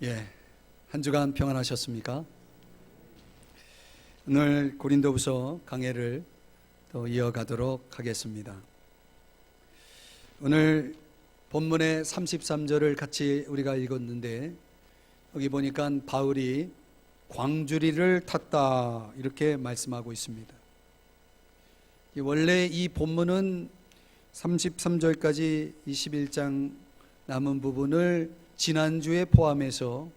예, 한 주간 평안하셨습니까? 오늘 고린도후서 강해를 또 이어가도록 하겠습니다. 오늘 본문의 33절을 같이 우리가 읽었는데, 여기 보니까 바울이 광주리를 탔다 이렇게 말씀하고 있습니다. 원래 이 본문은 33절까지 21장 남은 부분을 지난주에 포함해서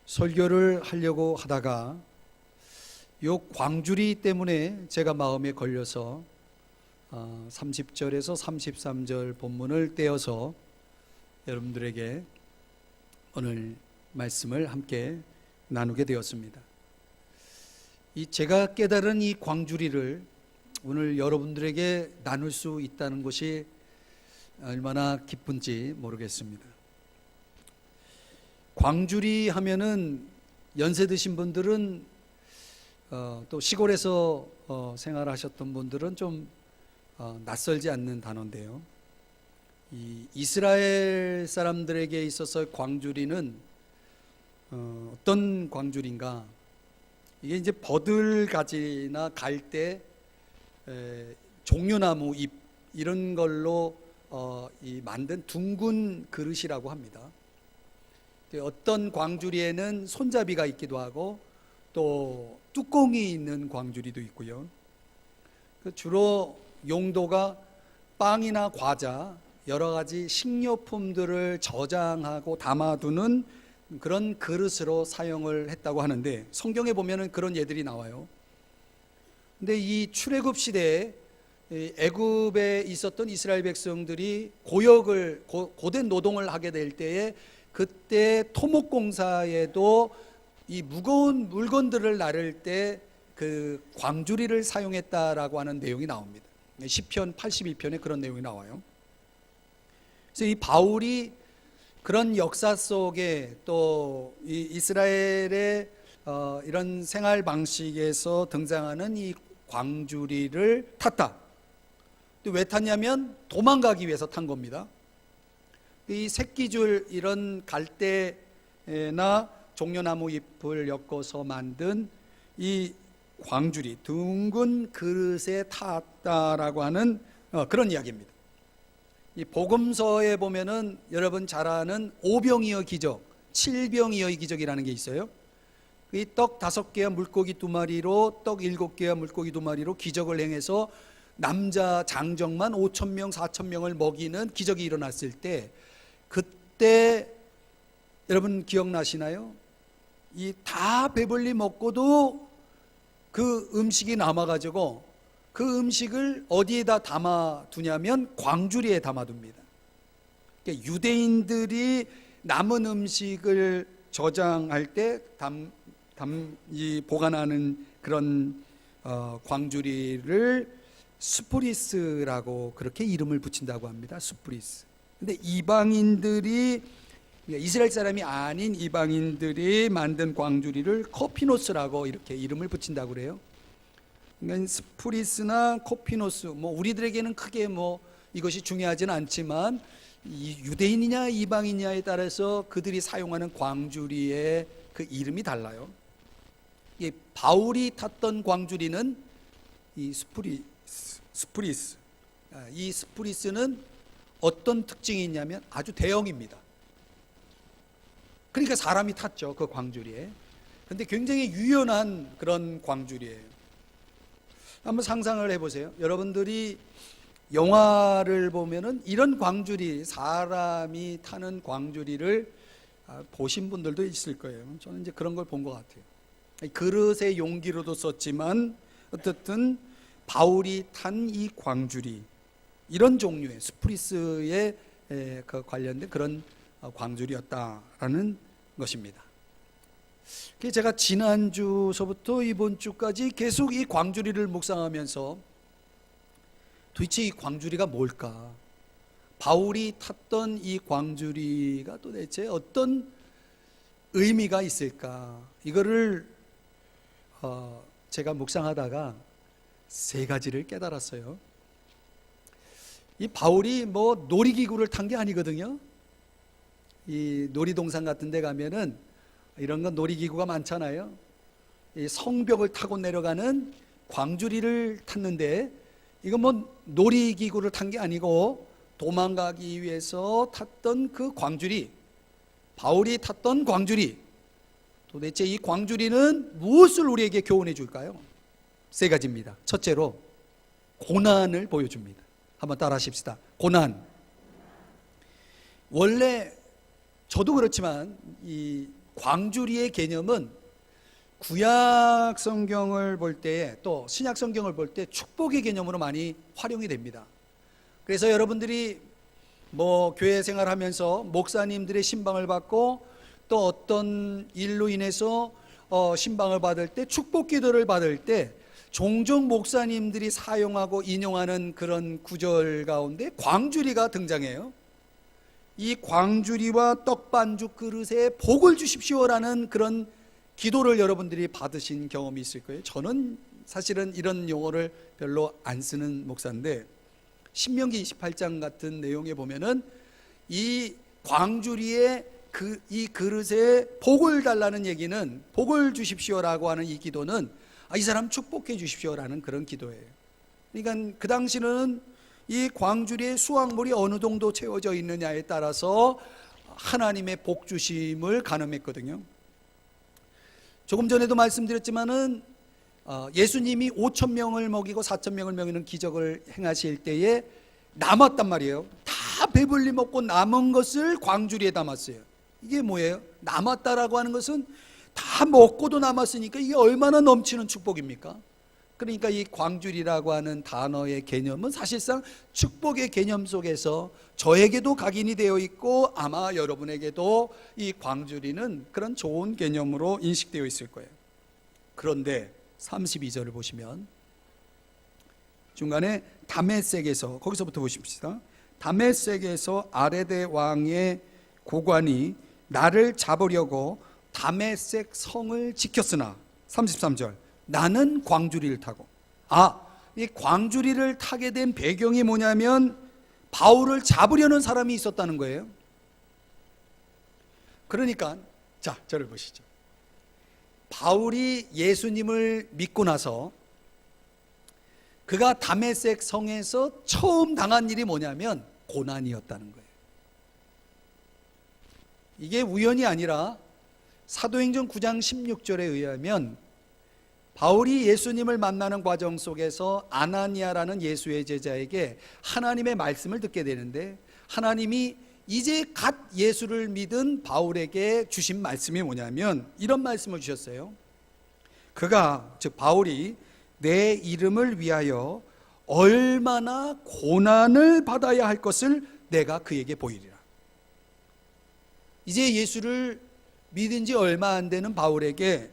설교를 하려고 하다가 요 광주리 때문에 제가 마음에 걸려서 30절에서 33절 본문을 떼어서 여러분들에게 오늘 말씀을 함께 나누게 되었습니다. 제가 깨달은 이 광주리를 오늘 여러분들에게 나눌 수 있다는 것이 얼마나 기쁜지 모르겠습니다. 광주리 하면은 연세 드신 분들은 또 시골에서 생활하셨던 분들은 좀 낯설지 않는 단어인데요. 이 이스라엘 사람들에게 있어서 광주리는 어떤 광주리인가? 이게 이제 버들가지나 갈대, 종려나무 잎 이런 걸로 만든 둥근 그릇이라고 합니다. 어떤 광주리에는 손잡이가 있기도 하고 또 뚜껑이 있는 광주리도 있고요. 주로 용도가 빵이나 과자, 여러 가지 식료품들을 저장하고 담아두는 그런 그릇으로 사용을 했다고 하는데, 성경에 보면은 그런 예들이 나와요. 근데 이 출애굽 시대에 애굽에 있었던 이스라엘 백성들이 고역을 고된 노동을 하게 될 때에, 그때 토목공사에도 이 무거운 물건들을 나를 때 그 광주리를 사용했다라고 하는 내용이 나옵니다. 시편 82편에 그런 내용이 나와요. 그래서 이 바울이 그런 역사 속에 또 이 이스라엘의 이런 생활 방식에서 등장하는 이 광주리를 탔다. 왜 탔냐면 도망가기 위해서 탄 겁니다. 이 새끼줄 이런 갈대나 종려나무 잎을 엮어서 만든 이 광주리, 둥근 그릇에 탔다라고 하는 그런 이야기입니다. 이 복음서에 보면은 여러분 잘 아는 오병이어 기적, 칠병이어의 기적이라는 게 있어요. 이 떡 5개와 물고기 2마리로 떡 7개와 물고기 2마리로 기적을 행해서 남자 장정만 5,000명, 4,000명을 먹이는 기적이 일어났을 때, 그때 여러분 기억나시나요? 이 다 배불리 먹고도 그 음식이 남아가지고 그 음식을 어디에다 담아두냐면 광주리에 담아둡니다. 그러니까 유대인들이 남은 음식을 저장할 때 보관하는 그런 광주리를 스푸리스라고 그렇게 이름을 붙인다고 합니다. 스푸리스. 근데 이방인들이, 이스라엘 사람이 아닌 이방인들이 만든 광주리를 코피노스라고 이렇게 이름을 붙인다고 그래요. 그러니까 스푸리스나 코피노스, 우리들에게는 크게 이것이 중요하지는 않지만, 이 유대인이냐 이방인이냐에 따라서 그들이 사용하는 광주리의 그 이름이 달라요. 이 바울이 탔던 광주리는 이 스푸리스. 이 스푸리스는 어떤 특징이 있냐면 아주 대형입니다. 그러니까 사람이 탔죠, 그 광주리에. 근데 굉장히 유연한 그런 광주리예요. 한번 상상을 해보세요. 여러분들이 영화를 보면은 이런 광주리, 사람이 타는 광주리를 보신 분들도 있을 거예요. 저는 이제 그런 걸 본 것 같아요. 그릇의 용기로도 썼지만 어쨌든 바울이 탄 이 광주리, 이런 종류의 스프리스에 그 관련된 그런 광주리였다라는 것입니다. 제가 지난주서부터 이번 주까지 계속 이 광주리를 묵상하면서 도대체 이 광주리가 뭘까? 바울이 탔던 이 광주리가 도대체 어떤 의미가 있을까? 이거를 제가 묵상하다가 3가지를 깨달았어요. 이 바울이 놀이기구를 탄 게 아니거든요. 이 놀이동산 같은 데 가면은 이런 건 놀이기구가 많잖아요. 이 성벽을 타고 내려가는 광주리를 탔는데, 이건 뭐 놀이기구를 탄 게 아니고 도망가기 위해서 탔던 그 광주리, 바울이 탔던 광주리. 도대체 이 광주리는 무엇을 우리에게 교훈해 줄까요? 세 가지입니다. 첫째로 고난을 보여줍니다. 한번 따라 하십시다. 고난. 원래 저도 그렇지만 이 광주리의 개념은 구약 성경을 볼 때에, 또 신약 성경을 볼 때 축복의 개념으로 많이 활용이 됩니다. 그래서 여러분들이 뭐 교회 생활하면서 목사님들의 신방을 받고 또 어떤 일로 인해서 신방을 받을 때, 축복 기도를 받을 때 종종 목사님들이 사용하고 인용하는 그런 구절 가운데 광주리가 등장해요. 이 광주리와 떡반죽 그릇에 복을 주십시오라는 그런 기도를 여러분들이 받으신 경험이 있을 거예요. 저는 사실은 이런 용어를 별로 안 쓰는 목사인데, 신명기 28장 같은 내용에 보면은 이 광주리에 이 그릇에 복을 달라는 얘기는, 복을 주십시오라고 하는 이 기도는 이 사람 축복해 주십시오라는 그런 기도예요. 그러니까 그 당시는 이 광주리에 수확물이 어느 정도 채워져 있느냐에 따라서 하나님의 복 주심을 가늠했거든요. 조금 전에도 말씀드렸지만은 예수님이 5,000명을 먹이고 4,000명을 먹이는 기적을 행하실 때에 남았단 말이에요. 다 배불리 먹고 남은 것을 광주리에 담았어요. 이게 뭐예요? 남았다라고 하는 것은 다 먹고도 남았으니까 이게 얼마나 넘치는 축복입니까? 그러니까 이 광주리라고 하는 단어의 개념은 사실상 축복의 개념 속에서 저에게도 각인이 되어 있고 아마 여러분에게도 이 광주리는 그런 좋은 개념으로 인식되어 있을 거예요. 그런데 32절을 보시면 중간에 다메섹에서, 거기서부터 보십시다. 다메섹에서 아레데 왕의 고관이 나를 잡으려고 다메섹 성을 지켰으나, 33절, 나는 광주리를 타고. 이 광주리를 타게 된 배경이 뭐냐면 바울을 잡으려는 사람이 있었다는 거예요. 그러니까 자, 저를 보시죠. 바울이 예수님을 믿고 나서 그가 다메섹 성에서 처음 당한 일이 뭐냐면 고난이었다는 거예요. 이게 우연이 아니라 사도행전 9장 16절에 의하면 바울이 예수님을 만나는 과정 속에서 아나니아라는 예수의 제자에게 하나님의 말씀을 듣게 되는데, 하나님이 이제 갓 예수를 믿은 바울에게 주신 말씀이 뭐냐면 이런 말씀을 주셨어요. 그가, 즉 바울이 내 이름을 위하여 얼마나 고난을 받아야 할 것을 내가 그에게 보이리라. 이제 예수를 믿은 지 얼마 안 되는 바울에게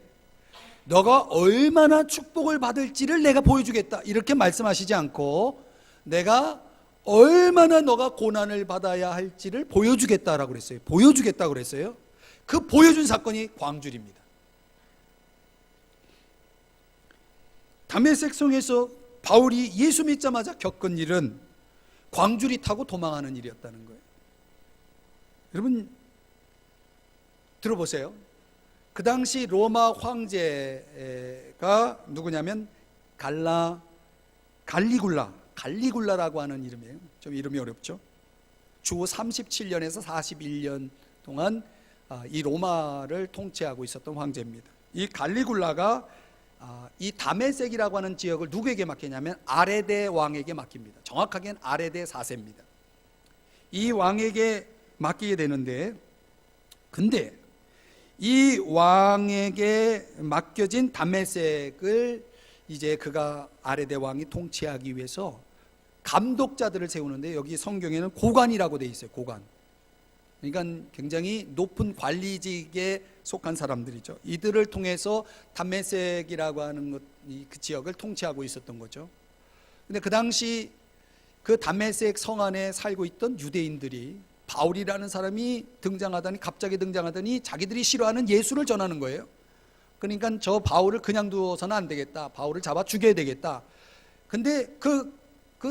너가 얼마나 축복을 받을지를 내가 보여주겠다, 이렇게 말씀하시지 않고 내가 얼마나 너가 고난을 받아야 할지를 보여주겠다라고 그랬어요. 보여주겠다고 그랬어요. 그 보여준 사건이 광주리입니다. 다메섹 성에서 바울이 예수 믿자마자 겪은 일은 광주리 타고 도망하는 일이었다는 거예요. 여러분 들어보세요. 그 당시 로마 황제가 누구냐면 갈리굴라라고 하는 이름이에요. 좀 이름이 어렵죠. 주 37년에서 41년 동안 이 로마를 통치하고 있었던 황제입니다. 이 갈리굴라가 이 다메섹이라고 하는 지역을 누구에게 맡기냐면 아레데 왕에게 맡깁니다. 정확하게는 아레데 4세입니다. 이 왕에게 맡기게 되는데, 근데 이 왕에게 맡겨진 다메섹을 이제 그가 아레데 왕이 통치하기 위해서 감독자들을 세우는데, 여기 성경에는 고관이라고 되어 있어요. 고관. 그러니까 굉장히 높은 관리직에 속한 사람들이죠. 이들을 통해서 다메섹이라고 하는 그 지역을 통치하고 있었던 거죠. 근데 그 당시 그 다메섹 성 안에 살고 있던 유대인들이 바울이라는 사람이 갑자기 등장하더니 자기들이 싫어하는 예수를 전하는 거예요. 그러니까 저 바울을 그냥 두어서는 안 되겠다, 바울을 잡아 죽여야 되겠다. 근데 그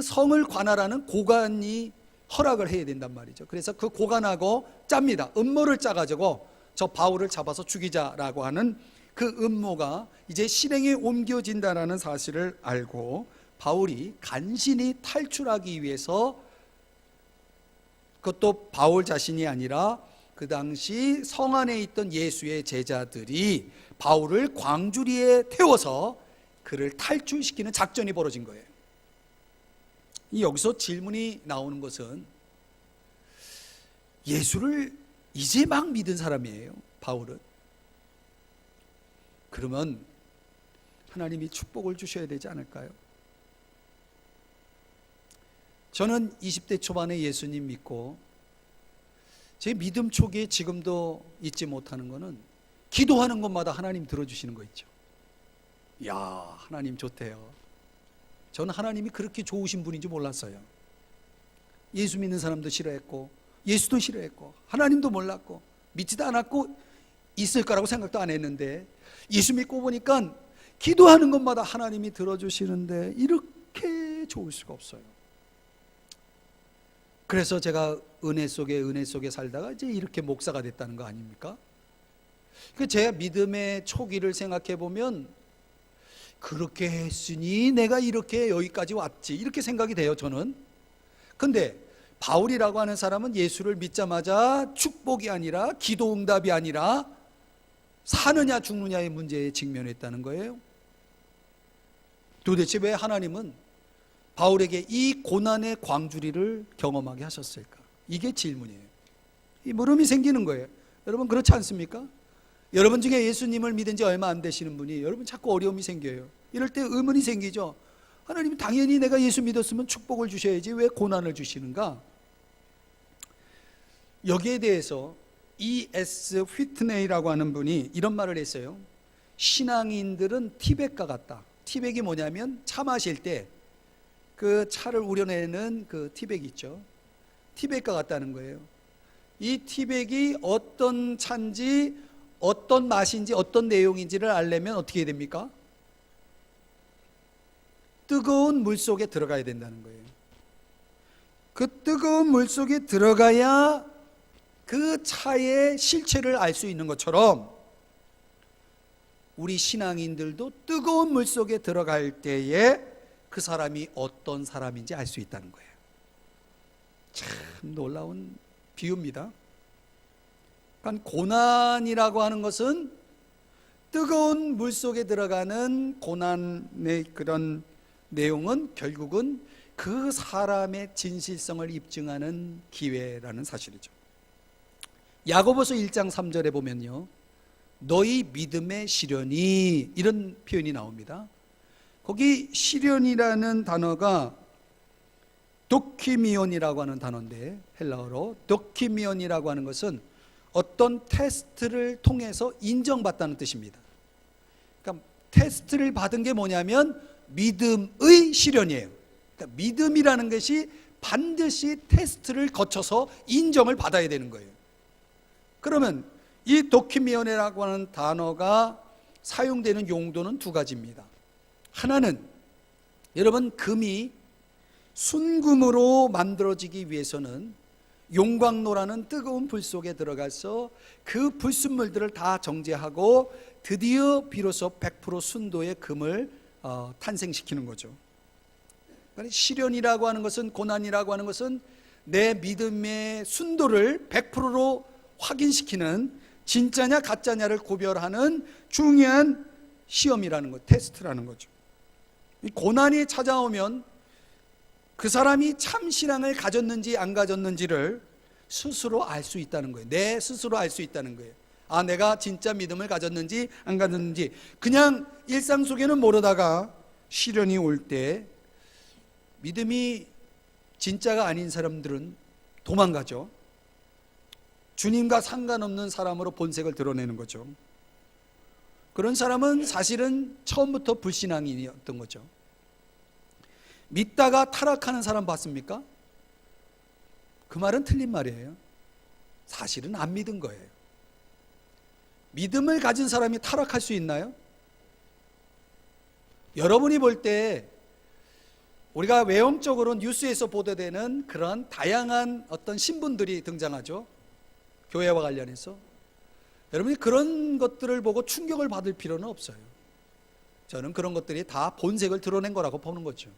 성을 관할하는 고관이 허락을 해야 된단 말이죠. 그래서 그 고관하고 짭니다. 음모를 짜가지고 저 바울을 잡아서 죽이자라고 하는 그 음모가 이제 실행에 옮겨진다는 사실을 알고 바울이 간신히 탈출하기 위해서, 그것도 바울 자신이 아니라 그 당시 성 안에 있던 예수의 제자들이 바울을 광주리에 태워서 그를 탈출시키는 작전이 벌어진 거예요. 여기서 질문이 나오는 것은, 예수를 이제 막 믿은 사람이에요, 바울은. 그러면 하나님이 축복을 주셔야 되지 않을까요? 저는 20대 초반에 예수님 믿고 제 믿음 초기에 지금도 잊지 못하는 거는, 기도하는 것마다 하나님 들어주시는 거 있죠. 이야, 하나님 좋대요. 저는 하나님이 그렇게 좋으신 분인지 몰랐어요. 예수 믿는 사람도 싫어했고, 예수도 싫어했고, 하나님도 몰랐고, 믿지도 않았고, 있을 거라고 생각도 안 했는데, 예수 믿고 보니까 기도하는 것마다 하나님이 들어주시는데 이렇게 좋을 수가 없어요. 그래서 제가 은혜 속에 살다가 이제 이렇게 목사가 됐다는 거 아닙니까? 제 믿음의 초기를 생각해 보면, 그렇게 했으니 내가 이렇게 여기까지 왔지, 이렇게 생각이 돼요, 저는. 근데 바울이라고 하는 사람은 예수를 믿자마자 축복이 아니라, 기도 응답이 아니라 사느냐 죽느냐의 문제에 직면했다는 거예요. 도대체 왜 하나님은 바울에게 이 고난의 광주리를 경험하게 하셨을까? 이게 질문이에요. 이 물음이 생기는 거예요. 여러분 그렇지 않습니까? 여러분 중에 예수님을 믿은 지 얼마 안 되시는 분이 여러분 자꾸 어려움이 생겨요. 이럴 때 의문이 생기죠. 하나님, 당연히 내가 예수 믿었으면 축복을 주셔야지 왜 고난을 주시는가? 여기에 대해서 E.S. 휘트네이라고 하는 분이 이런 말을 했어요. 신앙인들은 티백과 같다. 티백이 뭐냐면 차 마실 때 그 차를 우려내는 그 티백 있죠. 티백과 같다는 거예요. 이 티백이 어떤 차인지, 어떤 맛인지, 어떤 내용인지를 알려면 어떻게 해야 됩니까? 뜨거운 물 속에 들어가야 된다는 거예요. 그 뜨거운 물 속에 들어가야 그 차의 실체를 알 수 있는 것처럼, 우리 신앙인들도 뜨거운 물 속에 들어갈 때에 그 사람이 어떤 사람인지 알 수 있다는 거예요. 참 놀라운 비유입니다. 그러니까 고난이라고 하는 것은, 뜨거운 물 속에 들어가는 고난의 그런 내용은 결국은 그 사람의 진실성을 입증하는 기회라는 사실이죠. 야고보서 1장 3절에 보면요, 너희 믿음의 시련이, 이런 표현이 나옵니다. 거기 시련이라는 단어가 도키미온이라고 하는 단어인데, 헬라어로 도키미온이라고 하는 것은 어떤 테스트를 통해서 인정받다는 뜻입니다. 그러니까 테스트를 받은 게 뭐냐면 믿음의 시련이에요. 그러니까 믿음이라는 것이 반드시 테스트를 거쳐서 인정을 받아야 되는 거예요. 그러면 이 도키미온이라고 하는 단어가 사용되는 용도는 두 가지입니다. 하나는, 여러분 금이 순금으로 만들어지기 위해서는 용광로라는 뜨거운 불 속에 들어가서 그 불순물들을 다 정제하고 드디어 비로소 100% 순도의 금을 탄생시키는 거죠. 그러니까 시련이라고 하는 것은, 고난이라고 하는 것은 내 믿음의 순도를 100%로 확인시키는, 진짜냐 가짜냐를 구별하는 중요한 시험이라는 것, 테스트라는 거죠. 이 고난이 찾아오면 그 사람이 참 신앙을 가졌는지 안 가졌는지를 스스로 알 수 있다는 거예요. 내 스스로 알 수 있다는 거예요. 아, 내가 진짜 믿음을 가졌는지 안 가졌는지. 그냥 일상 속에는 모르다가 시련이 올 때 믿음이 진짜가 아닌 사람들은 도망가죠. 주님과 상관없는 사람으로 본색을 드러내는 거죠. 그런 사람은 사실은 처음부터 불신앙이었던 거죠. 믿다가 타락하는 사람 봤습니까? 그 말은 틀린 말이에요. 사실은 안 믿은 거예요. 믿음을 가진 사람이 타락할 수 있나요? 여러분이 볼 때 우리가 외형적으로 뉴스에서 보도되는 그런 다양한 어떤 신분들이 등장하죠. 교회와 관련해서. 여러분이 그런 것들을 보고 충격을 받을 필요는 없어요. 저는 그런 것들이 다 본색을 드러낸 거라고 보는 거죠.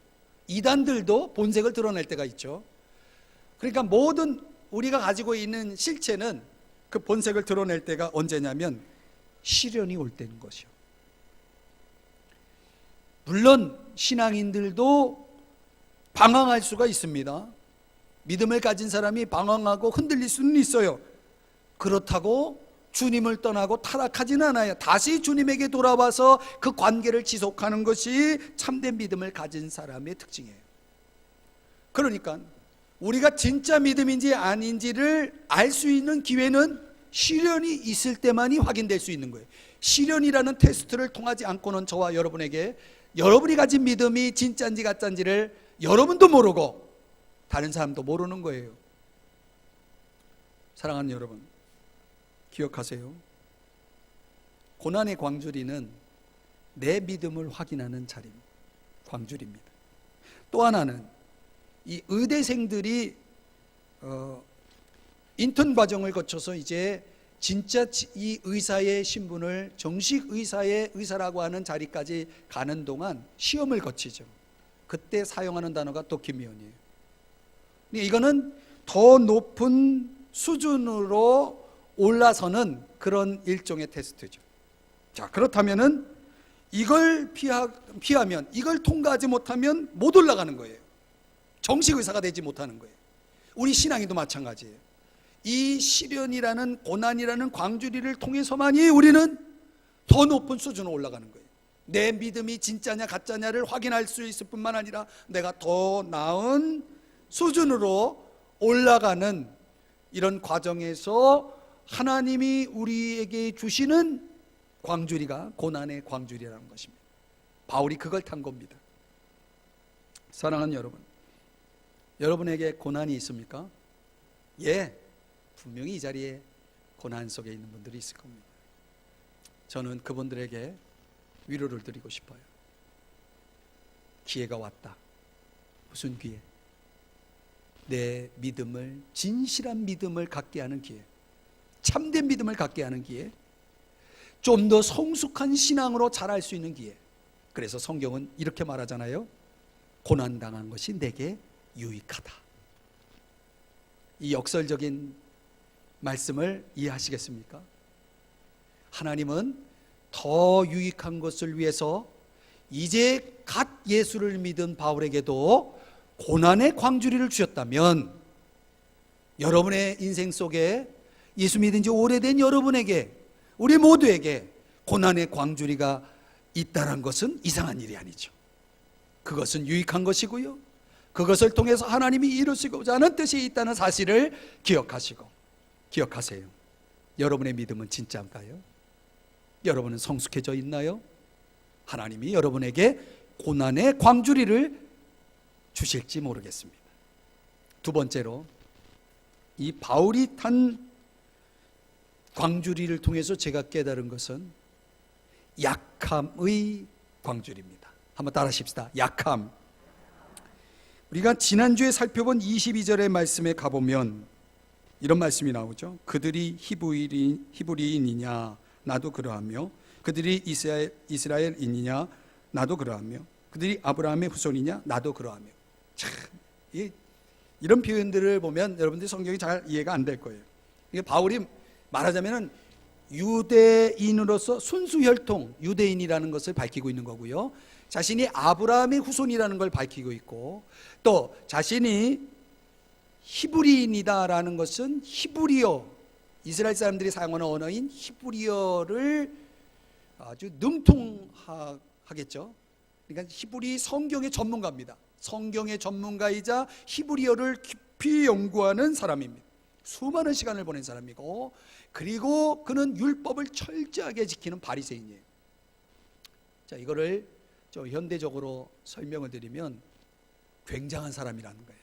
이단들도 본색을 드러낼 때가 있죠. 그러니까 모든 우리가 가지고 있는 실체는 그 본색을 드러낼 때가 언제냐면 시련이 올 때인 것이요. 물론 신앙인들도 방황할 수가 있습니다. 믿음을 가진 사람이 방황하고 흔들릴 수는 있어요. 그렇다고 주님을 떠나고 타락하지는 않아요. 다시 주님에게 돌아와서 그 관계를 지속하는 것이 참된 믿음을 가진 사람의 특징이에요. 그러니까 우리가 진짜 믿음인지 아닌지를 알 수 있는 기회는 시련이 있을 때만이 확인될 수 있는 거예요. 시련이라는 테스트를 통하지 않고는 저와 여러분에게 여러분이 가진 믿음이 진짜인지 가짜인지를 여러분도 모르고 다른 사람도 모르는 거예요. 사랑하는 여러분, 기억하세요. 고난의 광주리는 내 믿음을 확인하는 자리입니다. 광주리입니다. 또 하나는 이 의대생들이 인턴 과정을 거쳐서 이제 진짜 이 의사의 신분을 정식 의사라고 하는 자리까지 가는 동안 시험을 거치죠. 그때 사용하는 단어가 도키미온이에요. 이거는 더 높은 수준으로 올라서는 그런 일종의 테스트죠. 자, 그렇다면은 이걸 피하면, 이걸 통과하지 못하면 못 올라가는 거예요. 정식 의사가 되지 못하는 거예요. 우리 신앙인도 마찬가지예요. 이 시련이라는 고난이라는 광주리를 통해서만이 우리는 더 높은 수준으로 올라가는 거예요. 내 믿음이 진짜냐 가짜냐를 확인할 수 있을 뿐만 아니라 내가 더 나은 수준으로 올라가는 이런 과정에서 하나님이 우리에게 주시는 광주리가 고난의 광주리라는 것입니다. 바울이 그걸 탄 겁니다. 사랑하는 여러분, 여러분에게 고난이 있습니까? 예, 분명히 이 자리에 고난 속에 있는 분들이 있을 겁니다. 저는 그분들에게 위로를 드리고 싶어요. 기회가 왔다. 무슨 기회? 내 믿음을, 진실한 믿음을 갖게 하는 기회, 참된 믿음을 갖게 하는 기회, 좀 더 성숙한 신앙으로 자랄 수 있는 기회. 그래서 성경은 이렇게 말하잖아요. 고난당한 것이 내게 유익하다. 이 역설적인 말씀을 이해하시겠습니까? 하나님은 더 유익한 것을 위해서 이제 갓 예수를 믿은 바울에게도 고난의 광주리를 주셨다면, 여러분의 인생 속에 예수 믿은 지 오래된 여러분에게, 우리 모두에게 고난의 광주리가 있다는 것은 이상한 일이 아니죠. 그것은 유익한 것이고요, 그것을 통해서 하나님이 이루시고자 하는 뜻이 있다는 사실을 기억하세요. 여러분의 믿음은 진짜인가요? 여러분은 성숙해져 있나요? 하나님이 여러분에게 고난의 광주리를 주실지 모르겠습니다. 두 번째로, 이 바울이 탄 광주리를 통해서 제가 깨달은 것은 약함의 광주리입니다. 한번 따라 하십시다. 약함. 우리가 지난주에 살펴본 22절의 말씀에 가보면 이런 말씀이 나오죠. 그들이 히브리인이냐 나도 그러하며, 그들이 이스라엘인이냐 나도 그러하며, 그들이 아브라함의 후손이냐 나도 그러하며. 참, 이런 표현들을 보면 여러분들이 성경이 잘 이해가 안 될 거예요. 이게 바울이 말하자면 유대인으로서 순수 혈통, 유대인이라는 것을 밝히고 있는 거고요, 자신이 아브라함의 후손이라는 걸 밝히고 있고, 또 자신이 히브리인이다라는 것은 히브리어, 이스라엘 사람들이 사용하는 언어인 히브리어를 아주 능통하겠죠. 그러니까 히브리 성경의 전문가입니다. 성경의 전문가이자 히브리어를 깊이 연구하는 사람입니다. 수많은 시간을 보낸 사람이고, 그리고 그는 율법을 철저하게 지키는 바리새인이에요. 자, 이거를 좀 현대적으로 설명을 드리면 굉장한 사람이라는 거예요.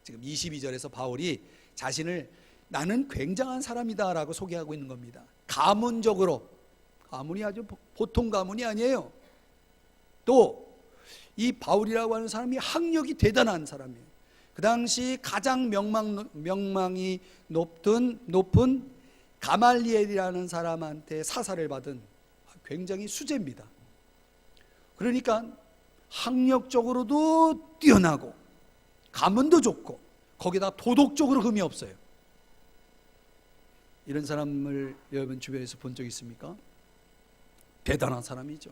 지금 22절에서 바울이 자신을 나는 굉장한 사람이다 라고 소개하고 있는 겁니다. 가문적으로, 가문이 아주 보통 가문이 아니에요. 또 이 바울이라고 하는 사람이 학력이 대단한 사람이에요. 그 당시 가장 명망이 높은 가말리엘이라는 사람한테 사사를 받은 굉장히 수재입니다. 그러니까 학력적으로도 뛰어나고 가문도 좋고 거기다 도덕적으로 흠이 없어요. 이런 사람을 여러분 주변에서 본 적 있습니까? 대단한 사람이죠.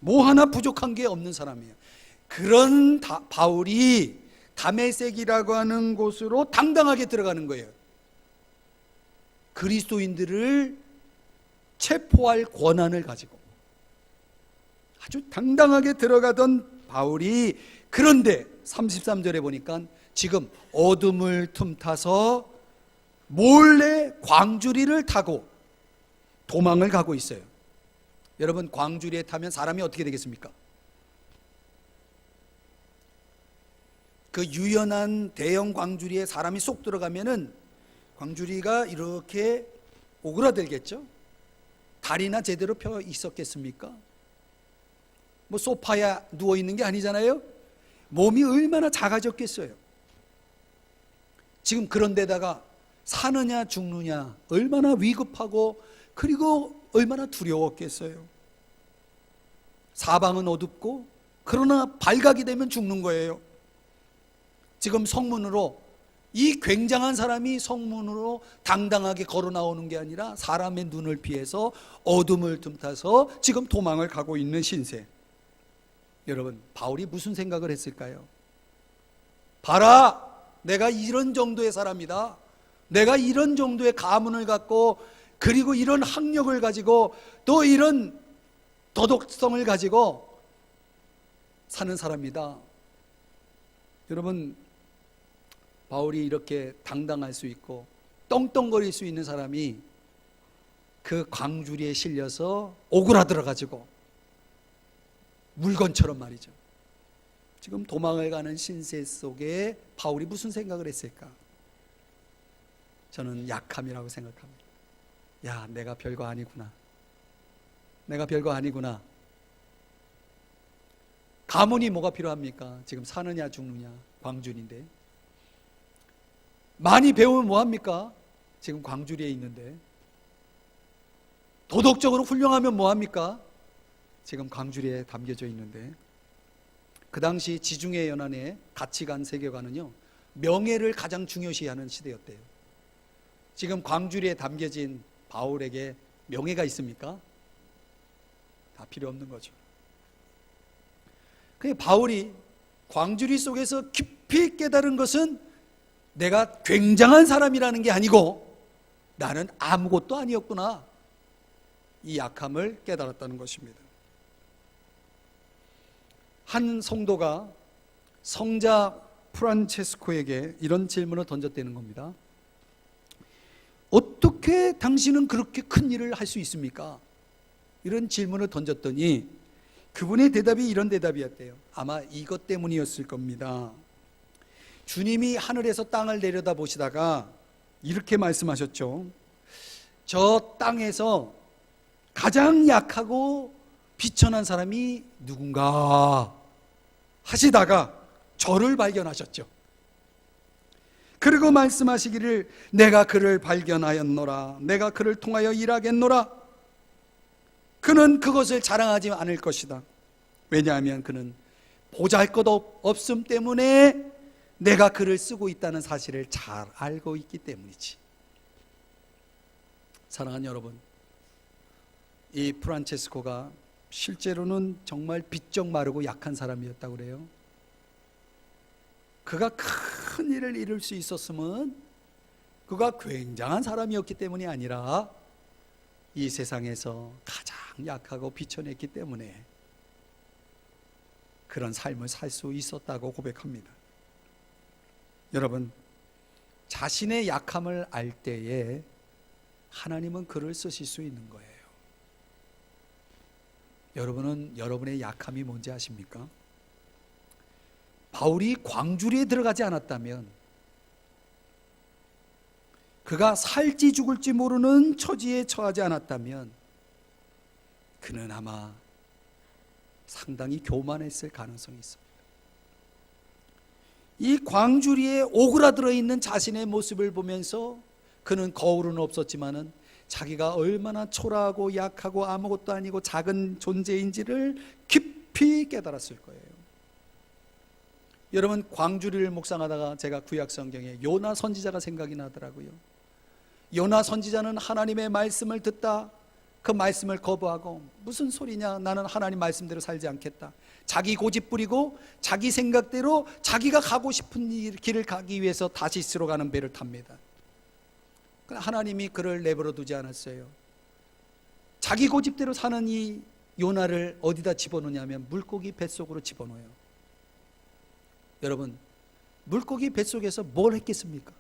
뭐 하나 부족한 게 없는 사람이에요. 그런 바울이 다메섹이라고 하는 곳으로 당당하게 들어가는 거예요. 그리스도인들을 체포할 권한을 가지고 아주 당당하게 들어가던 바울이, 그런데 33절에 보니까 지금 어둠을 틈타서 몰래 광주리를 타고 도망을 가고 있어요. 여러분, 광주리에 타면 사람이 어떻게 되겠습니까? 그 유연한 대형 광주리에 사람이 쏙 들어가면은 광주리가 이렇게 오그라들겠죠? 다리나 제대로 펴 있었겠습니까? 뭐 소파에 누워 있는 게 아니잖아요. 몸이 얼마나 작아졌겠어요. 지금 그런데다가 사느냐 죽느냐 얼마나 위급하고 그리고 얼마나 두려웠겠어요. 사방은 어둡고 그러나 발각이 되면 죽는 거예요. 지금 성문으로, 이 굉장한 사람이 성문으로 당당하게 걸어 나오는 게 아니라 사람의 눈을 피해서 어둠을 틈타서 지금 도망을 가고 있는 신세. 여러분, 바울이 무슨 생각을 했을까요? 봐라, 내가 이런 정도의 사람이다. 내가 이런 정도의 가문을 갖고 그리고 이런 학력을 가지고 또 이런 도덕성을 가지고 사는 사람이다. 여러분, 바울이 이렇게 당당할 수 있고 떵떵거릴 수 있는 사람이 그 광주리에 실려서 오그라들어 가지고 물건처럼 말이죠. 지금 도망을 가는 신세 속에 바울이 무슨 생각을 했을까? 저는 약함이라고 생각합니다. 야, 내가 별거 아니구나. 내가 별거 아니구나. 가문이 뭐가 필요합니까? 지금 사느냐 죽느냐 광주리인데. 많이 배우면 뭐합니까? 지금 광주리에 있는데. 도덕적으로 훌륭하면 뭐합니까? 지금 광주리에 담겨져 있는데. 그 당시 지중해 연안의 가치관, 세계관은요, 명예를 가장 중요시하는 시대였대요. 지금 광주리에 담겨진 바울에게 명예가 있습니까? 다 필요 없는 거죠. 그 바울이 광주리 속에서 깊이 깨달은 것은 내가 굉장한 사람이라는 게 아니고 나는 아무것도 아니었구나. 이 약함을 깨달았다는 것입니다. 한 성도가 성자 프란체스코에게 이런 질문을 던졌다는 겁니다. 어떻게 당신은 그렇게 큰 일을 할 수 있습니까? 이런 질문을 던졌더니 그분의 대답이 이런 대답이었대요. 아마 이것 때문이었을 겁니다. 주님이 하늘에서 땅을 내려다 보시다가 이렇게 말씀하셨죠. 저 땅에서 가장 약하고 비천한 사람이 누군가 하시다가 저를 발견하셨죠. 그리고 말씀하시기를 내가 그를 발견하였노라. 내가 그를 통하여 일하겠노라. 그는 그것을 자랑하지 않을 것이다. 왜냐하면 그는 보잘것 없음 때문에 내가 그를 쓰고 있다는 사실을 잘 알고 있기 때문이지. 사랑하는 여러분, 이 프란체스코가 실제로는 정말 비쩍 마르고 약한 사람이었다고 그래요. 그가 큰 일을 이룰 수 있었으면 그가 굉장한 사람이었기 때문이 아니라 이 세상에서 가장 약하고 비천했기 때문에 그런 삶을 살 수 있었다고 고백합니다. 여러분, 자신의 약함을 알 때에 하나님은 그를 쓰실 수 있는 거예요. 여러분은 여러분의 약함이 뭔지 아십니까? 바울이 광주리에 들어가지 않았다면, 그가 살지 죽을지 모르는 처지에 처하지 않았다면 그는 아마 상당히 교만했을 가능성이 있습니다. 이 광주리에 오그라들어 있는 자신의 모습을 보면서 그는 거울은 없었지만은 자기가 얼마나 초라하고 약하고 아무것도 아니고 작은 존재인지를 깊이 깨달았을 거예요. 여러분, 광주리를 묵상하다가 제가 구약 성경에 요나 선지자가 생각이 나더라고요. 요나 선지자는 하나님의 말씀을 듣다 그 말씀을 거부하고, 무슨 소리냐, 나는 하나님 말씀대로 살지 않겠다, 자기 고집 부리고 자기 생각대로 자기가 가고 싶은 길을 가기 위해서 다시스로 가는 배를 탑니다. 하나님이 그를 내버려 두지 않았어요. 자기 고집대로 사는 이 요나를 어디다 집어넣냐면 물고기 뱃속으로 집어넣어요. 여러분, 물고기 뱃속에서 뭘 했겠습니까?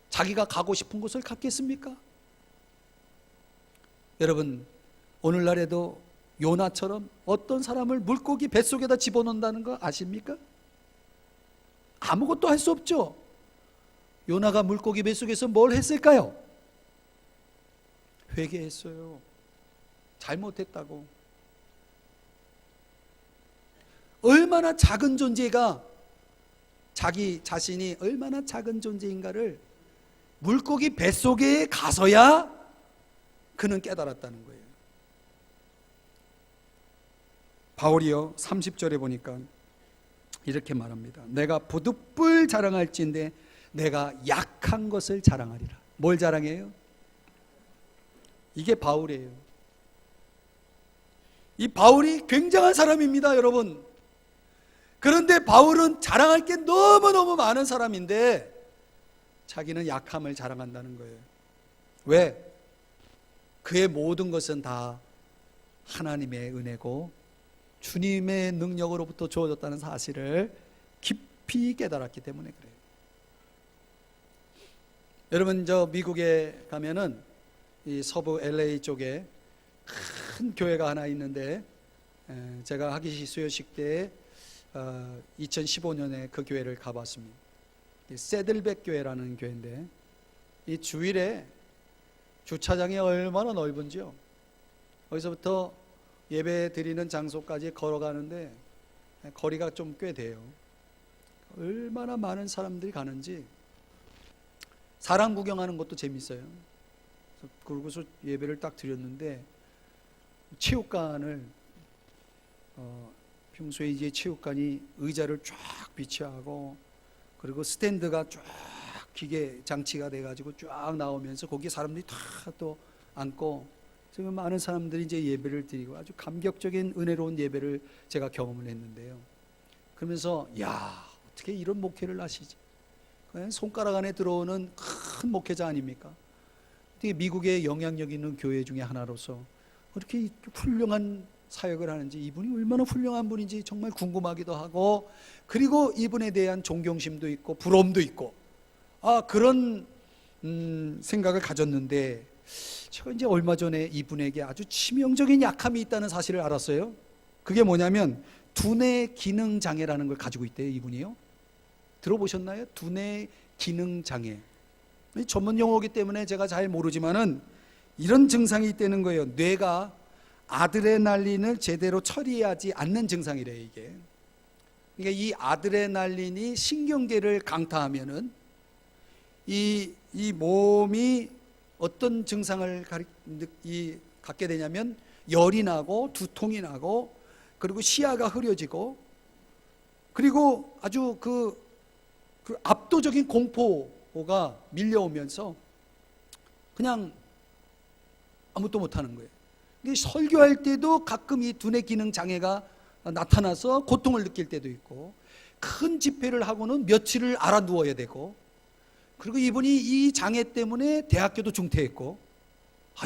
자기가 가고 싶은 곳을 갔겠습니까? 여러분, 오늘날에도 요나처럼 어떤 사람을 물고기 뱃속에다 집어넣는다는 거 아십니까? 아무것도 할 수 없죠. 요나가 물고기 뱃속에서 뭘 했을까요? 회개했어요. 잘못했다고. 얼마나 작은 존재가, 자기 자신이 얼마나 작은 존재인가를 물고기 뱃속에 가서야 그는 깨달았다는 거예요. 바울이요 30절에 보니까 이렇게 말합니다. 내가 부득불 자랑할진대 내가 약한 것을 자랑하리라. 뭘 자랑해요? 이게 바울이에요. 이 바울이 굉장한 사람입니다, 여러분. 그런데 바울은 자랑할 게 너무너무 많은 사람인데 자기는 약함을 자랑한다는 거예요. 왜? 그의 모든 것은 다 하나님의 은혜고 주님의 능력으로부터 주어졌다는 사실을 깊이 깨달았기 때문에 그래요. 여러분, 저 미국에 가면은 이 서부 LA 쪽에 큰 교회가 하나 있는데, 제가 하기시 수요식 때 2015년에 그 교회를 가봤습니다. 세들백 교회라는 교회인데, 이 주일에 주차장이 얼마나 넓은지요. 거기서부터 예배 드리는 장소까지 걸어가는데 거리가 좀 꽤 돼요. 얼마나 많은 사람들이 가는지. 사람 구경하는 것도 재밌어요. 그러고서 예배를 딱 드렸는데, 체육관을 평소에 이제 체육관이 의자를 쫙 비치하고, 그리고 스탠드가 쫙 기계 장치가 돼가지고 쫙 나오면서 거기에 사람들이 다 또 앉고, 지금 많은 사람들이 이제 예배를 드리고 아주 감격적인 은혜로운 예배를 제가 경험을 했는데요. 그러면서 야, 어떻게 이런 목회를 하시지? 손가락 안에 들어오는 큰 목회자 아닙니까? 어떻게 미국의 영향력 있는 교회 중에 하나로서 그렇게 훌륭한 사역을 하는지, 이분이 얼마나 훌륭한 분인지 정말 궁금하기도 하고, 그리고 이분에 대한 존경심도 있고 부러움도 있고, 그런 생각을 가졌는데, 제가 이제 얼마 전에 이분에게 아주 치명적인 약함이 있다는 사실을 알았어요. 그게 뭐냐면 두뇌 기능 장애라는 걸 가지고 있대요, 이분이요. 들어보셨나요? 두뇌 기능 장애. 전문 용어이기 때문에 제가 잘 모르지만은 이런 증상이 있다는 거예요. 뇌가 아드레날린을 제대로 처리하지 않는 증상이래요, 이게. 그러니까 이 아드레날린이 신경계를 강타하면은 이 몸이 어떤 증상을 갖게 되냐면 열이 나고 두통이 나고, 그리고 시야가 흐려지고, 그리고 아주 그 압도적인 공포가 밀려오면서 그냥 아무것도 못하는 거예요. 설교할 때도 가끔 이 두뇌 기능 장애가 나타나서 고통을 느낄 때도 있고, 큰 집회를 하고는 며칠을 알아 누워야 되고, 그리고 이분이 이 장애 때문에 대학교도 중퇴했고,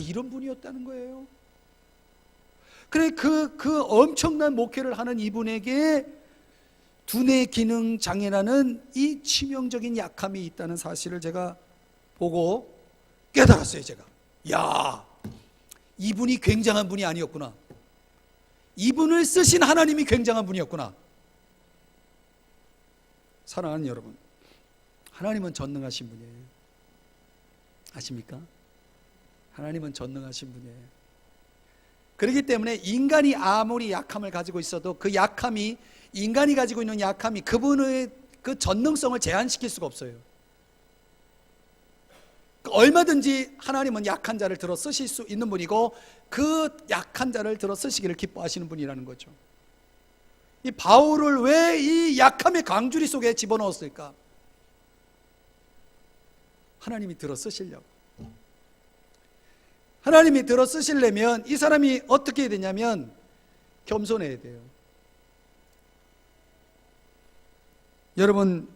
이런 분이었다는 거예요. 그래, 그 엄청난 목회를 하는 이분에게 두뇌 기능 장애라는 이 치명적인 약함이 있다는 사실을 제가 보고 깨달았어요. 제가, 야, 이분이 굉장한 분이 아니었구나. 이분을 쓰신 하나님이 굉장한 분이었구나. 사랑하는 여러분, 하나님은 전능하신 분이에요. 아십니까? 하나님은 전능하신 분이에요. 그렇기 때문에 인간이 아무리 약함을 가지고 있어도 그 약함이, 인간이 가지고 있는 약함이 그분의 그 전능성을 제한시킬 수가 없어요. 얼마든지 하나님은 약한 자를 들어 쓰실 수 있는 분이고 그 약한 자를 들어 쓰시기를 기뻐하시는 분이라는 거죠. 이 바울을 왜 이 약함의 광주리 속에 집어넣었을까? 하나님이 들어 쓰시려고. 하나님이 들어 쓰시려면 이 사람이 어떻게 해야 되냐면 겸손해야 돼요. 여러분,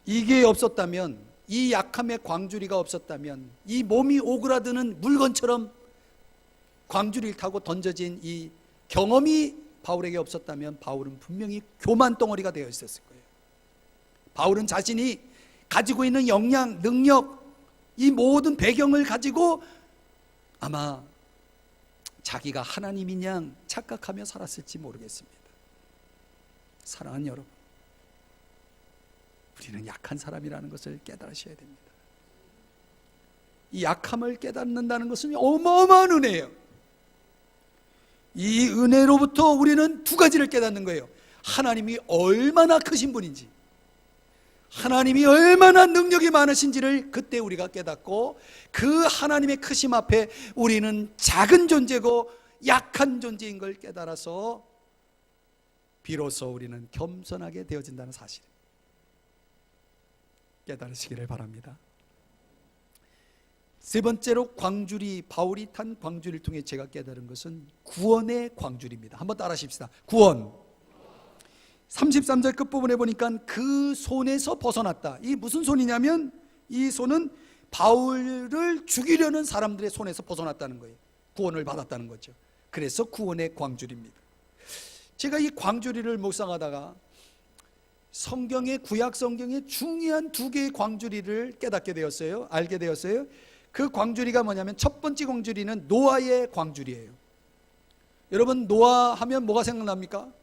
이게 없었다면, 이 약함의 광주리가 없었다면, 이 몸이 오그라드는 물건처럼 광주리를 타고 던져진 이 경험이 바울에게 없었다면 바울은 분명히 교만 덩어리가 되어 있었을 거예요. 바울은 자신이 가지고 있는 역량, 능력, 이 모든 배경을 가지고 아마 자기가 하나님인 양 착각하며 살았을지 모르겠습니다. 사랑하는 여러분, 우리는 약한 사람이라는 것을 깨달으셔야 됩니다. 이 약함을 깨닫는다는 것은 어마어마한 은혜예요. 이 은혜로부터 우리는 두 가지를 깨닫는 거예요. 하나님이 얼마나 크신 분인지, 하나님이 얼마나 능력이 많으신지를 그때 우리가 깨닫고, 그 하나님의 크심 앞에 우리는 작은 존재고 약한 존재인 걸 깨달아서 비로소 우리는 겸손하게 되어진다는 사실, 깨달으시기를 바랍니다. 세 번째로 광주리, 바울이 탄 광주리를 통해 제가 깨달은 것은 구원의 광주리입니다. 한번 따라 하십시다. 구원. 33절 끝부분에 보니까 그 손에서 벗어났다. 이 무슨 손이냐면 이 손은 바울을 죽이려는 사람들의 손에서 벗어났다는 거예요. 구원을 받았다는 거죠. 그래서 구원의 광주리입니다. 제가 이 광주리를 묵상하다가 성경의, 구약 성경의 중요한 두 개의 광주리를 깨닫게 되었어요. 알게 되었어요. 그 광주리가 뭐냐면 첫 번째 광주리는 노아의 광주리예요. 여러분, 노아 하면 뭐가 생각납니까?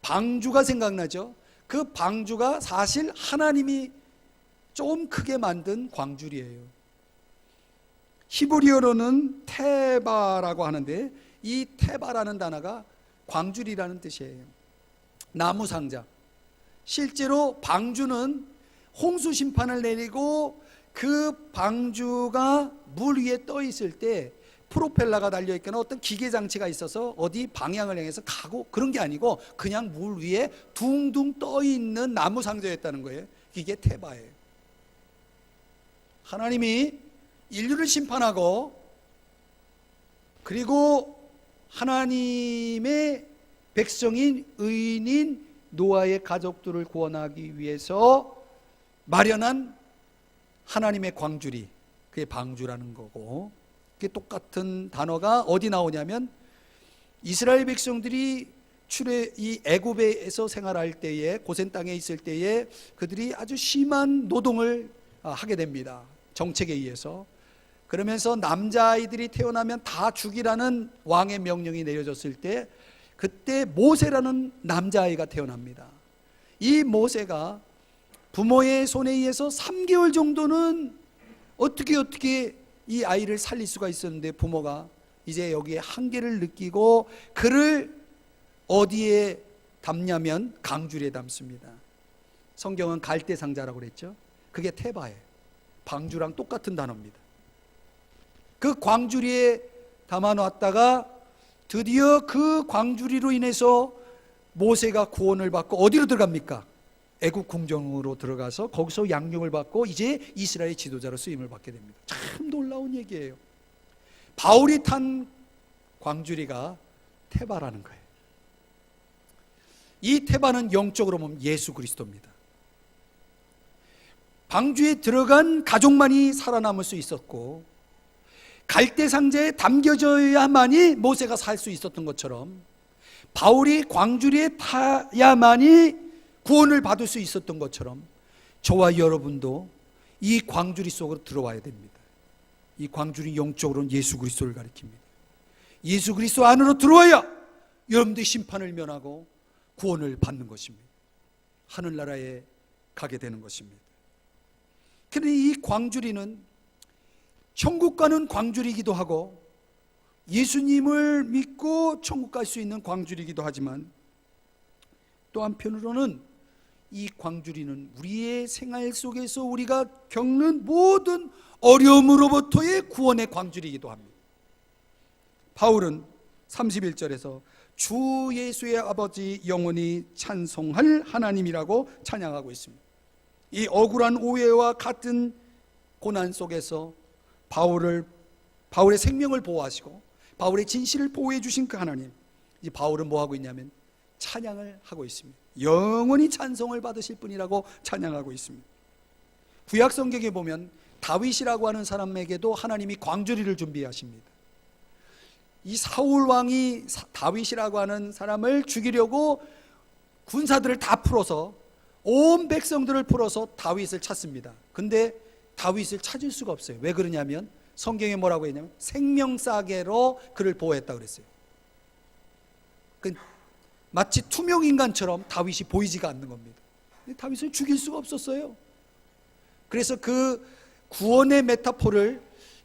방주가 생각나죠. 그 방주가 사실 하나님이 좀 크게 만든 광주리예요. 히브리어로는 테바라고 하는데 이 테바라는 단어가 광주리라는 뜻이에요. 나무 상자. 실제로 방주는 홍수 심판을 내리고 그 방주가 물 위에 떠 있을 때 프로펠러가 달려있거나 어떤 기계 장치가 있어서 어디 방향을 향해서 가고 그런 게 아니고 그냥 물 위에 둥둥 떠 있는 나무 상자였다는 거예요. 이게 테바예요. 하나님이 인류를 심판하고 그리고 하나님의 백성인 의인인 노아의 가족들을 구원하기 위해서 마련한 하나님의 광주리, 그게 방주라는 거고, 그게 똑같은 단어가 어디 나오냐면 이스라엘 백성들이 이 애굽에서 생활할 때에, 고센 땅에 있을 때에 그들이 아주 심한 노동을 하게 됩니다. 정책에 의해서. 그러면서 남자아이들이 태어나면 다 죽이라는 왕의 명령이 내려졌을 때 그때 모세라는 남자아이가 태어납니다. 이 모세가 부모의 손에 의해서 3개월 정도는 어떻게 이 아이를 살릴 수가 있었는데 부모가 이제 여기에 한계를 느끼고 그를 어디에 담냐면 강주리에 담습니다. 성경은 갈대상자라고 그랬죠. 그게 테바예요. 방주랑 똑같은 단어입니다. 그 광주리에 담아놨다가 드디어 그 광주리로 인해서 모세가 구원을 받고 어디로 들어갑니까? 애굽 궁정으로 들어가서 거기서 양육을 받고 이제 이스라엘 지도자로 쓰임을 받게 됩니다. 참 놀라운 얘기예요. 바울이 탄 광주리가 테바라는 거예요. 이 테바는 영적으로 보면 예수 그리스도입니다. 방주에 들어간 가족만이 살아남을 수 있었고 갈대 상자에 담겨져야만이 모세가 살 수 있었던 것처럼 바울이 광주리에 타야만이 구원을 받을 수 있었던 것처럼 저와 여러분도 이 광주리 속으로 들어와야 됩니다. 이 광주리 영적으로는 예수 그리스도를 가리킵니다. 예수 그리스도 안으로 들어와야 여러분들이 심판을 면하고 구원을 받는 것입니다. 하늘나라에 가게 되는 것입니다. 그런데 이 광주리는 천국 가는 광주리이기도 하고 예수님을 믿고 천국 갈 수 있는 광주리이기도 하지만 또 한편으로는 이 광주리는 우리의 생활 속에서 우리가 겪는 모든 어려움으로부터의 구원의 광주리이기도 합니다. 바울은 31절에서 주 예수의 아버지 영원히 찬송할 하나님이라고 찬양하고 있습니다. 이 억울한 오해와 같은 고난 속에서 바울의 생명을 보호하시고 바울의 진실을 보호해 주신 그 하나님, 이제 바울은 뭐 하고 있냐면 찬양을 하고 있습니다. 영원히 찬송을 받으실 분이라고 찬양하고 있습니다. 구약 성경에 보면 다윗이라고 하는 사람에게도 하나님이 광주리를 준비하십니다. 이 사울 왕이 다윗이라고 하는 사람을 죽이려고 군사들을 다 풀어서 온 백성들을 풀어서 다윗을 찾습니다. 근데 다윗을 찾을 수가 없어요. 왜 그러냐면 성경에 뭐라고 했냐면 생명싸개로 그를 보호했다고 그랬어요. 마치 투명인간처럼 다윗이 보이지가 않는 겁니다. 근데 다윗을 죽일 수가 없었어요. 그래서 그 구원의 메타포를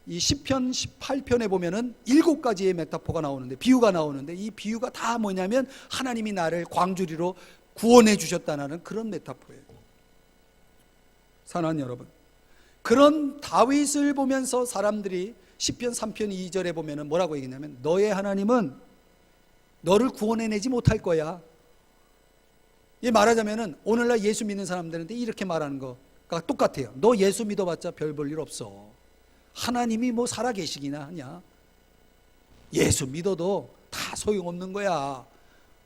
이 시편 18편에 보면은 7가지의 메타포가 나오는데, 비유가 나오는데, 이 비유가 다 뭐냐면 하나님이 나를 광주리로 구원해 주셨다는 그런 메타포예요. 사랑하는 여러분, 그런 다윗을 보면서 사람들이 시편 3편 2절에 보면은 뭐라고 얘기냐면 너의 하나님은 너를 구원해내지 못할 거야. 이 말하자면은 오늘날 예수 믿는 사람들한테 이렇게 말하는 거가 똑같아요. 너 예수 믿어봤자 별 볼 일 없어. 하나님이 뭐 살아계시기나 하냐? 예수 믿어도 다 소용없는 거야.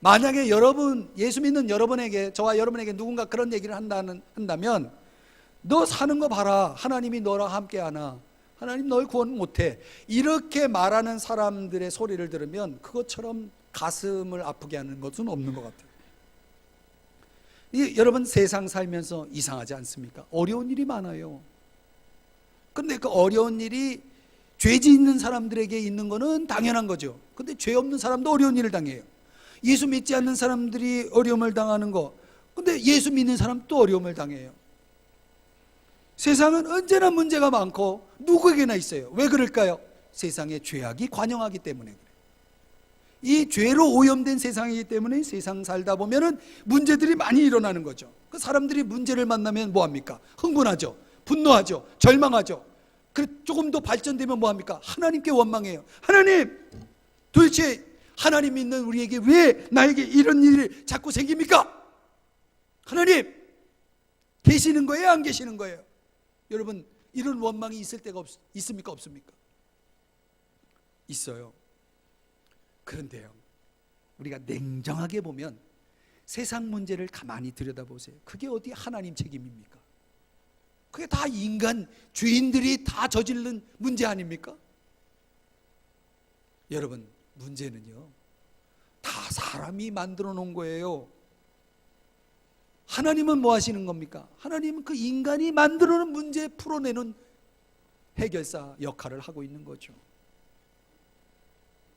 만약에 여러분, 예수 믿는 여러분에게, 저와 여러분에게 누군가 그런 얘기를 한다면 너 사는 거 봐라, 하나님이 너랑 함께 하나, 하나님 널 구원 못해, 이렇게 말하는 사람들의 소리를 들으면 그것처럼 가슴을 아프게 하는 것은 없는 것 같아요. 여러분, 세상 살면서 이상하지 않습니까? 어려운 일이 많아요. 근데 그 어려운 일이 죄 짓는 사람들에게 있는 거는 당연한 거죠. 근데 죄 없는 사람도 어려운 일을 당해요. 예수 믿지 않는 사람들이 어려움을 당하는 거, 근데 예수 믿는 사람도 어려움을 당해요. 세상은 언제나 문제가 많고 누구에게나 있어요. 왜 그럴까요? 세상에 죄악이 관영하기 때문에 그래요. 이 죄로 오염된 세상이기 때문에 세상 살다 보면은 문제들이 많이 일어나는 거죠. 그 사람들이 문제를 만나면 뭐합니까? 흥분하죠, 분노하죠, 절망하죠. 조금 더 발전되면 뭐합니까? 하나님께 원망해요. 하나님, 도대체 하나님 믿는 우리에게 왜 나에게 이런 일이 자꾸 생깁니까? 하나님 계시는 거예요, 안 계시는 거예요? 여러분, 이런 원망이 있을 때가 있습니까, 없습니까? 있어요. 그런데요, 우리가 냉정하게 보면 세상 문제를 가만히 들여다보세요. 그게 어디 하나님 책임입니까? 그게 다 인간 죄인들이 다 저지른 문제 아닙니까? 여러분, 문제는요 다 사람이 만들어 놓은 거예요. 하나님은 뭐 하시는 겁니까? 하나님은 그 인간이 만들어 놓은 문제 풀어내는 해결사 역할을 하고 있는 거죠.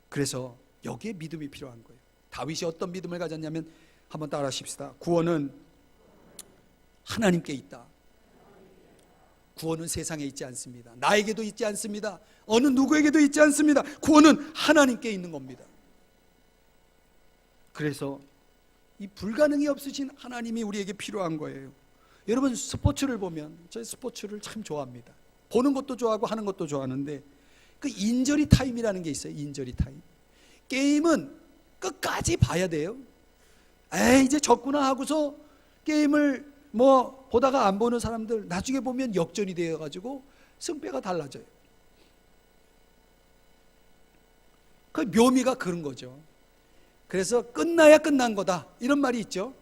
그래서 여기에 믿음이 필요한 거예요. 다윗이 어떤 믿음을 가졌냐면, 한번 따라 하십시다. 구원은 하나님께 있다. 구원은 세상에 있지 않습니다. 나에게도 있지 않습니다. 어느 누구에게도 있지 않습니다. 구원은 하나님께 있는 겁니다. 그래서 이 불가능이 없으신 하나님이 우리에게 필요한 거예요. 여러분, 스포츠를 보면, 저 스포츠를 참 좋아합니다. 보는 것도 좋아하고 하는 것도 좋아하는데, 그 인저리 타임이라는 게 있어요. 인저리 타임. 게임은 끝까지 봐야 돼요. 이제 졌구나 하고서 게임을 보다가 안 보는 사람들 나중에 보면 역전이 되어가지고 승패가 달라져요. 그 묘미가 그런 거죠. 그래서 끝나야 끝난 거다, 이런 말이 있죠.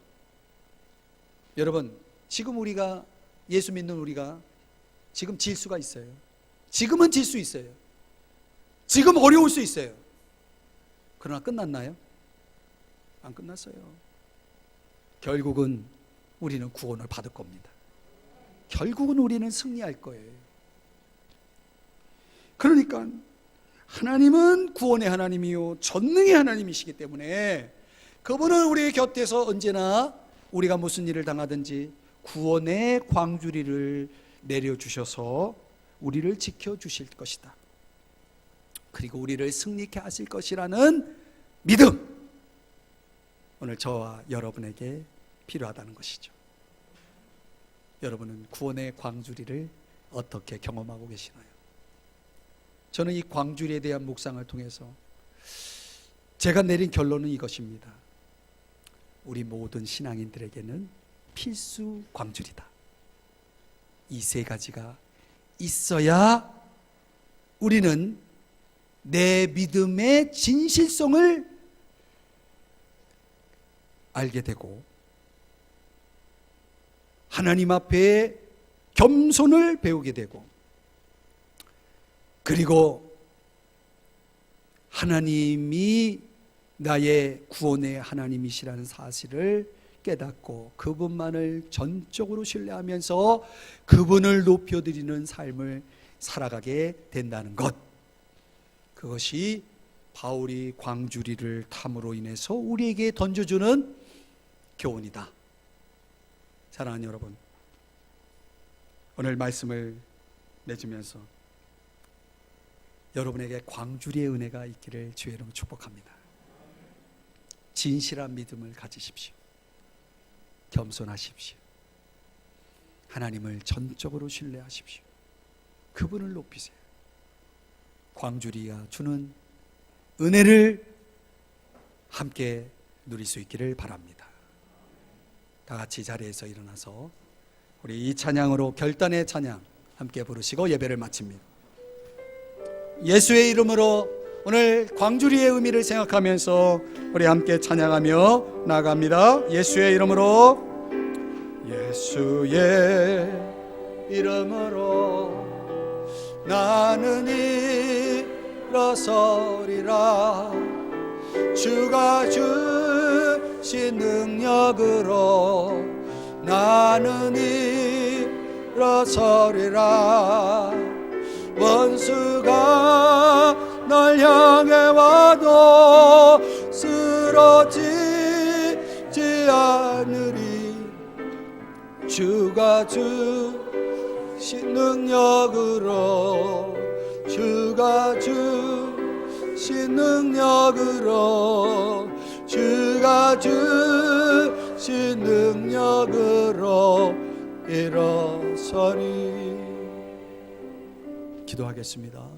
여러분, 지금 우리가, 예수 믿는 우리가 지금 질 수가 있어요. 지금은 질 수 있어요. 지금 어려울 수 있어요. 그러나 끝났나요? 안 끝났어요. 결국은 우리는 구원을 받을 겁니다. 결국은 우리는 승리할 거예요. 그러니까 하나님은 구원의 하나님이요 전능의 하나님이시기 때문에 그분은 우리 곁에서 언제나 우리가 무슨 일을 당하든지 구원의 광주리를 내려주셔서 우리를 지켜주실 것이다. 그리고 우리를 승리케 하실 것이라는 믿음, 오늘 저와 여러분에게 필요하다는 것이죠. 여러분은 구원의 광주리를 어떻게 경험하고 계시나요? 저는 이 광주리에 대한 묵상을 통해서 제가 내린 결론은 이것입니다. 우리 모든 신앙인들에게는 필수 광주리다. 이 세 가지가 있어야 우리는 내 믿음의 진실성을 알게 되고 하나님 앞에 겸손을 배우게 되고, 그리고 하나님이 나의 구원의 하나님이시라는 사실을 깨닫고 그분만을 전적으로 신뢰하면서 그분을 높여드리는 삶을 살아가게 된다는 것, 그것이 바울이 광주리를 탐으로 인해서 우리에게 던져주는 교훈이다. 사랑하는 여러분, 오늘 말씀을 맺으면서 여러분에게 광주리의 은혜가 있기를 주의 이름으로 축복합니다. 진실한 믿음을 가지십시오. 겸손하십시오. 하나님을 전적으로 신뢰하십시오. 그분을 높이세요. 광주리가 주는 은혜를 함께 누릴 수 있기를 바랍니다. 다 같이 자리에서 일어나서 우리 이 찬양으로 결단의 찬양 함께 부르시고 예배를 마칩니다. 예수의 이름으로 오늘 광주리의 의미를 생각하면서 우리 함께 찬양하며 나아갑니다. 예수의 이름으로, 예수의 이름으로 나는 일어서리라. 주가 주신 능력으로 나는 일어서리라. 원수가 날 향해 와도 쓰러지지 않으리. 주가 주신 능력으로, 주가 주신 능력으로, 주가 주신 능력으로 일어서리. 기도하겠습니다.